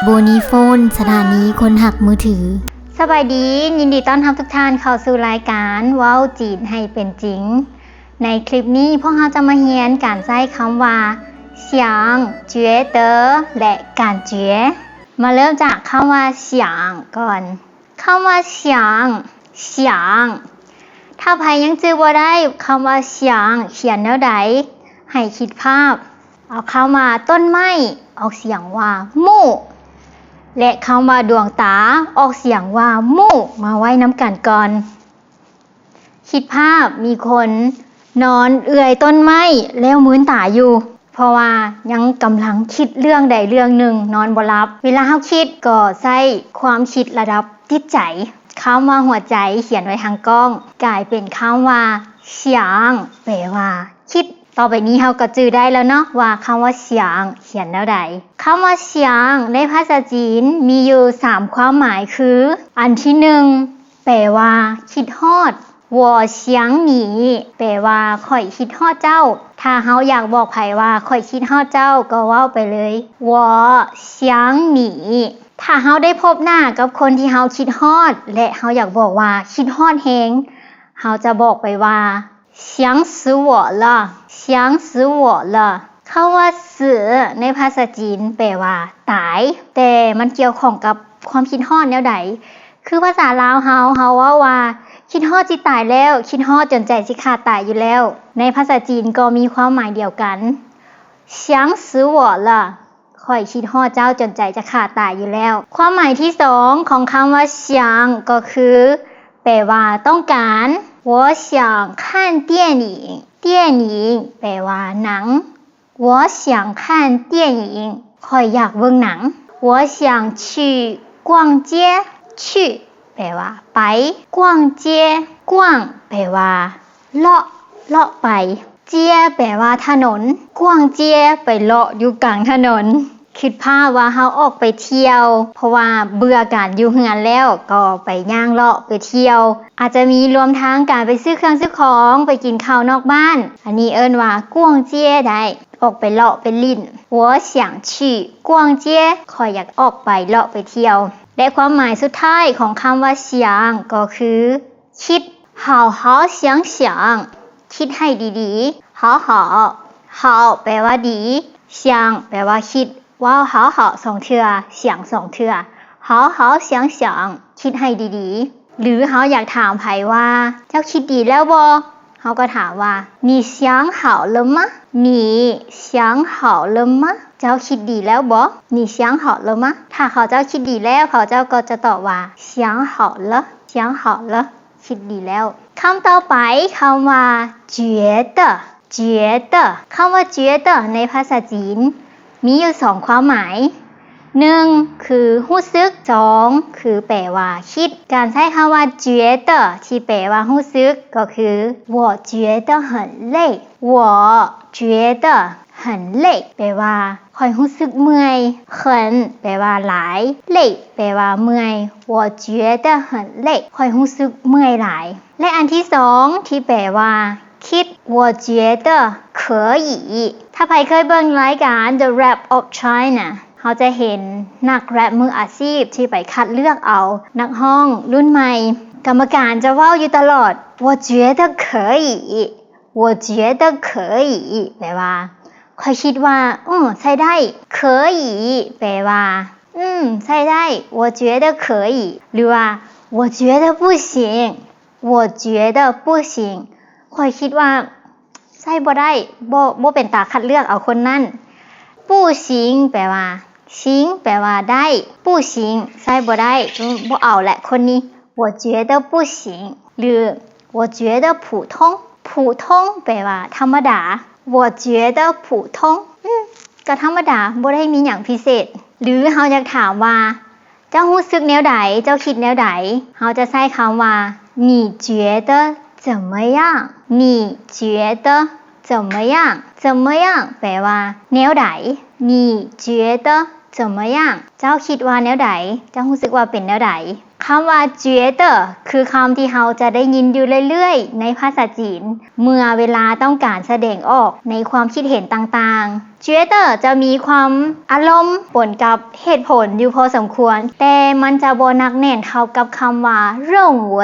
โบนีโฟนสถานีคนหักมือถือสบายดียินดีต้อนรับทุกท่านเข้าสู่รายการเว้าจีนให้เป็นจริงในคลิปนี้พวกเราจะมาเรียนการใช้คำว่าเสียงเจ๋อเต๋อและการเจ๋อมาเริ่มจากคำว่าเสียงก่อนคำว่าเสียงถ้าใครยังจื้อบ่ได้คำว่าเสียงเขียนแนวใดให้คิดภาพเอาคำว่าต้นไม้ออกเสียงว่ามู่และคำว่าดวงตาออกเสียงว่ามู่มาไว้น้ำกันก่อนคิดภาพมีคนนอนเอื่อยต้นไม้แล้วมื้นตาอยู่เพราะว่ายังกำลังคิดเรื่องใดเรื่องหนึ่งนอนบ่หลับเวลาเฮาคิดก็ใช้ความคิดระดับจิตใจคำว่าหัวใจเขียนไว้ทางกล้องกลายเป็นคำว่าเสียงแปลว่าคิดต่อไปนี้เราก็จื้อได้แล้วเนาะว่าคำว่าเสียงเขียนแล้วใดคำว่าเสียงในภาษาจีนมีอยู่3ความหมายคืออันที่1แปลว่าคิดฮอด我想你แปลว่าข่อยคิดฮอดเจ้าถ้าเฮาอยากบอกไผว่าข่อยคิดฮอดเจ้าก็เว้าไปเลย我想你ถ้าเฮาได้พบหน้ากับคนที่เฮาคิดฮอดและเฮาอยากบอกว่าคิดฮอดแฮงเฮาจะบอกไปว่า想死我了想死我了คำว่าสือในภาษาจีนแปลว่าตายแต่มันเกี่ยวข้องกับความคิดฮอดแนวใดคือภาษาลาวเฮาว่าคิดฮอดจิตายแล้วคิดฮอดจนใจสิขาดตายอยู่แล้วในภาษาจีนก็มีความหมายเดียวกัน想死我了ข่อยคิดฮอดเจ้าจนใจจะขาดตายอยู่แล้วความหมายที่2ของคำว่าเสียงก็คือแปลว่าต้องการ我想看电影电影แปลว่าหนัง我想看电影ข่อยอยากเบิ่งหนัง我想去逛街去แปลว่าไปกว้างเจียกว้างแปลว่าเลาะไปเจียแปลว่าถนนกว้างเจียไปเลาะอยู่กลางถนนคิดภาพว่าเฮาออกไปเที่ยวเพราะว่าเบื่อการอยู่เฮือนแล้วก็ไปย่างเลาะไปเที่ยวอาจจะมีรวมทั้งการไปซื้อเครื่องซื้อของไปกินข้าวนอกบ้านอันนี้เอิ้นว่ากว้างเจียได้ออกไปเลาะไปลิ้น我想去逛街ข้อยอยากออกไปเลาะไปเที่ยวและความหมายสุดท้ายของคำว่าเสียงก็คือคิด好好想想คิดให้ดีๆ好好好แปลว่าดี想แปลว่าคิดว้าว好好2เทื่อเสียง2เทื่อ好好想想คิดให้ดีๆหรือเฮาอยากถามไผว่าเจ้าคิดดีแล้วบ่เฮาก็ถามว่า你想好了吗你想好了吗เจ้าคิดดีแล้วบ่你想好了吗ถ้าเขาเจ้าคิดดีแล้วเขาเจ้าก็จะตอบว่า想好了想好了คิดดีแล้วคำต่อไปคำว่า觉得คำว่า觉得ในภาษาจีนมีอยู่2ความหมาย1คือรู้สึก2คือแปลว่าคิดการใช้คำว่า觉得ที่แปลว่ารู้สึกก็คือ我觉得很累我觉得很累แปลว่าค่อยรู้สึกเมื่อย很แปลว่าหลาย累แปลว่าเมื่อย我觉得很累ค่อยรู้สึกเมื่อยหลายและอันที่2ที่แปลว่าคิด我觉得可以ถ้าใครเคยเบิ่งรายการ The Rap of China เขาจะเห็นนักแรปมืออาชีพที่ไปคัดเลือกเอานักร้องรุ่นใหม่กรรมการจะเว้าอยู่ตลอด我觉得可以我觉得可以แปลว่าค่อยคิดว่าใช้ได้可以แปลว่าใช้ได้我觉得可以หรือว่า我觉得不行我觉得不行ค่อยคิดว่าใช้บ่ได้บ่เป็นตาคัดเลือกเอาคนนั้นผู้ชิงแปลว่าชิงแปลว่าได้ผู้ชิงใช้บ่ได้บ่เอาแหละคนนี้我觉得不行หรือ我觉得普通แปลว่าธรรมดา我觉得普通ก็ธรรมดาบ่ได้มีหยังพิเศษหรือเฮาอยากถามว่าเจ้ารู้สึกแนวใดเจ้าคิดแนวใดเฮาจะใช้คำว่า你觉得怎么样你觉得怎么样แปลว่าแนวใด你觉得怎么样เจ้าคิดว่าแนวใดเจ้ารู้สึกว่าเป็นแนวใดค ำว่า觉得คือคำที่เราจะได้ยินอยู่เรื่อยๆในภาษาจีนเมื่อเวลาต้องการแสดงออกในความคิดเห็นต่างๆ觉得จะมีความอารมณ์ปนกับเหตุผลอยู่พอสมควรแต่มันจะบ่หนักแน่นเท่ากับคำว่า认为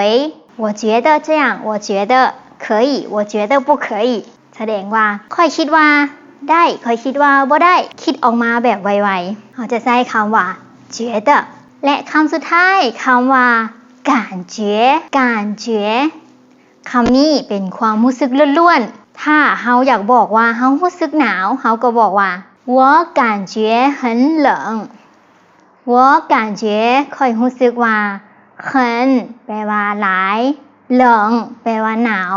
我觉得这样我觉得可以我觉得不可以แสดงว่าค่อยคิดว่าได้ค่อยคิดว่าบ่ได้คิดออกมาแบบไวๆเราจะใช้คำว่า觉得และคำสุดท้ายคำว่า感觉คำนี้เป็นความรู้สึกล้วนๆถ้าเราอยากบอกว่าเรารู้สึกหนาวเราก็บอกว่า我感觉很冷我感觉ค่อยรู้สึกว่า很แปลว่าหลาย冷แปลว่าหนาว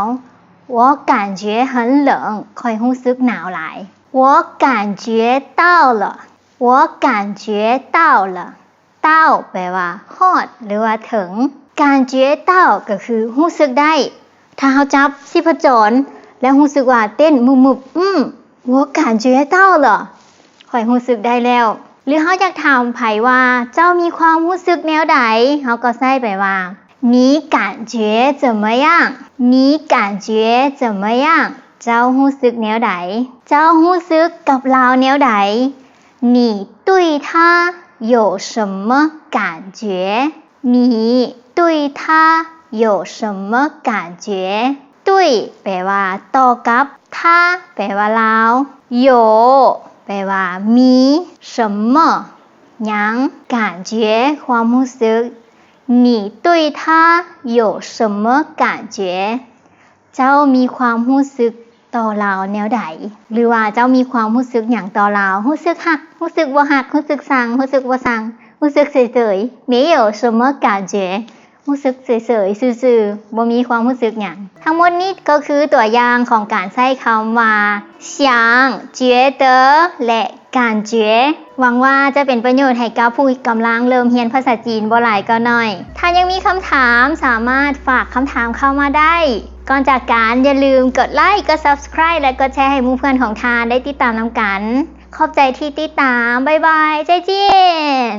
我感觉很冷ค่อยรู้สึกหนาวหลาย我感觉到了我感觉到了เต้าแปลว่าฮอดหรือว่าถึงการเจ๊เต้าก็คือรู้สึกได้ถ้าเราจับชีพจรแล้วรู้สึกว่าเต้นมุบ我感觉到了ค่อยรู้สึกได้แล้วหรือเราอยากถามไผว่าเจ้ามีความรู้สึกแนวใดเราก็ใส่ไปว่า你感觉怎么样你感觉怎么样เจ้ารู้สึกแนวใดเจ้ารู้สึกกับเราแนวใด你对他有什么感觉你对他有什么感觉对แปลว่าต่อกับ他แปลว่าเรา有แปลว่ามี什么ยัง感觉ความรู้สึก你对他有什么感觉เจ้ามีความรู้สึกต่อเราแนวใดหรือว่าเจ้ามีความรู้สึกอย่างต่อเรารู้สึกหักรู้สึกบ่หักรู้สึกสังรู้สึกบ่สังรู้สึกเฉยๆ没有什么感觉รู้สึกเฉยๆซื่อๆบ่มีความรู้สึกหยังทั้งหมดนี้ก็คือตัวอย่างของการใช้คำว่า想觉得และ感觉หวังว่าจะเป็นประโยชน์ให้กับผู้กำลังเริ่มเรียนภาษาจีนบ่หลายก็น้อยถ้ายังมีคำถามสามารถฝากคำถามเข้ามาได้ก่อนจากการอย่าลืมกดไลค์กด Subscribe และกดแชร์ให้หมู่เพื่อนของทานได้ติดตามนำกันขอบใจที่ติดตามบ๊ายบายใจเจียน